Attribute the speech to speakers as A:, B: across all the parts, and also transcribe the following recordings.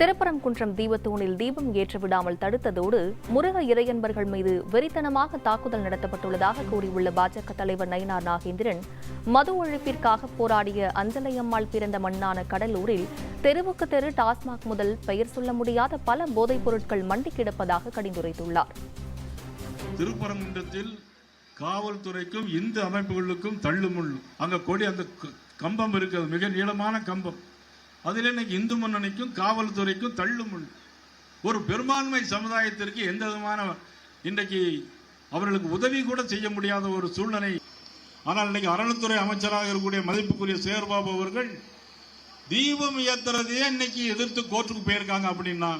A: திருப்பரங்குன்றம் தீபத்தூணில் தீபம் ஏற்ற விடாமல் தடுத்ததோடு முருக இறையன்பர்கள் மீது வெறித்தனமாக தாக்குதல் நடத்தப்பட்டுள்ளதாக கூறியுள்ள பாஜக தலைவர் நயினார் நாகேந்திரன், மது ஒழிப்பிற்காக போராடிய அஞ்சலையம்மாள் பிறந்த மண்ணான கடலூரில் தெருவுக்கு தெரு டாஸ்மாக் முதல் பெயர் சொல்ல முடியாத பல போதைப் பொருட்கள் மண்டி கிடப்பதாக கடிந்துரைத்துள்ளார்.
B: திருப்பரங்குன்றத்தில் காவல்துறைக்கும் இந்து அமைப்புகளுக்கும் தள்ளுமுள்ளு. அங்க கொடி அந்த கம்பம் இருக்கிறது, மிக நீளமான கம்பம். அதில் இன்னைக்கு இந்து முன்னணிக்கும் காவல்துறைக்கும் தள்ளுமுள்ளு. ஒரு பெரும்பான்மை சமுதாயத்திற்கு எந்த விதமான இன்றைக்கு அவர்களுக்கு உதவி கூட செய்ய முடியாத ஒரு சூழ்நிலை. ஆனால் இன்னைக்கு அறநிலைத்துறை அமைச்சராக இருக்கக்கூடிய மதிப்புக்குரிய சேகர்பாபு அவர்கள் தீபம் ஏற்றுறதையே இன்னைக்கு எதிர்த்து கோர்ட்டுக்கு போயிருக்காங்க. அப்படின்னா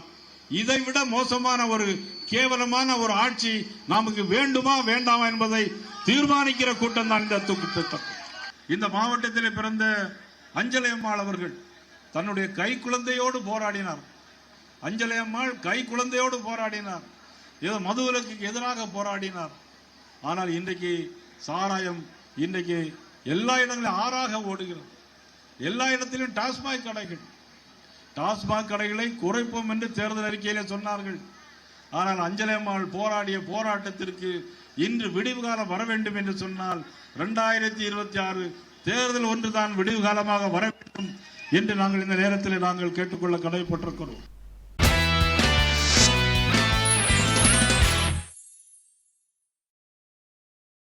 B: இதை விட மோசமான ஒரு கேவலமான ஒரு ஆட்சி நமக்கு வேண்டுமா வேண்டாமா என்பதை தீர்மானிக்கிற கூட்டம் தான் இந்த திட்டம். இந்த மாவட்டத்தில் பிறந்த அஞ்சலையம்மாள் அவர்கள் தன்னுடைய கை குழந்தையோடு போராடினார். அஞ்சலையம்மாள் கை குழந்தையோடு போராடினார். ஏதோ மதுவிலக்கு எதிராக போராடினார். ஆனால் இன்றைக்கு சாராயம் இன்றைக்கு எல்லா இடங்களிலும் ஆறாக ஓடுகிறது. எல்லா இடத்திலும் டாஸ்மாக் கடைகள். டாஸ்மாக் கடைகளை குறைப்போம் என்று தேர்தல் அறிக்கையிலே சொன்னார்கள். ஆனால் அஞ்சலையம்மாள் போராடிய போராட்டத்திற்கு இன்று விடிவு காலம் வர வேண்டும் என்று சொன்னால் 2026 தேர்தல் ஒன்றுதான் விடிவு காலமாக வர வேண்டும் என்று நாங்கள் இந்த நேரத்தில் கேட்டுக்கொள்ள கடமைப்பட்டிருக்கிறோம்.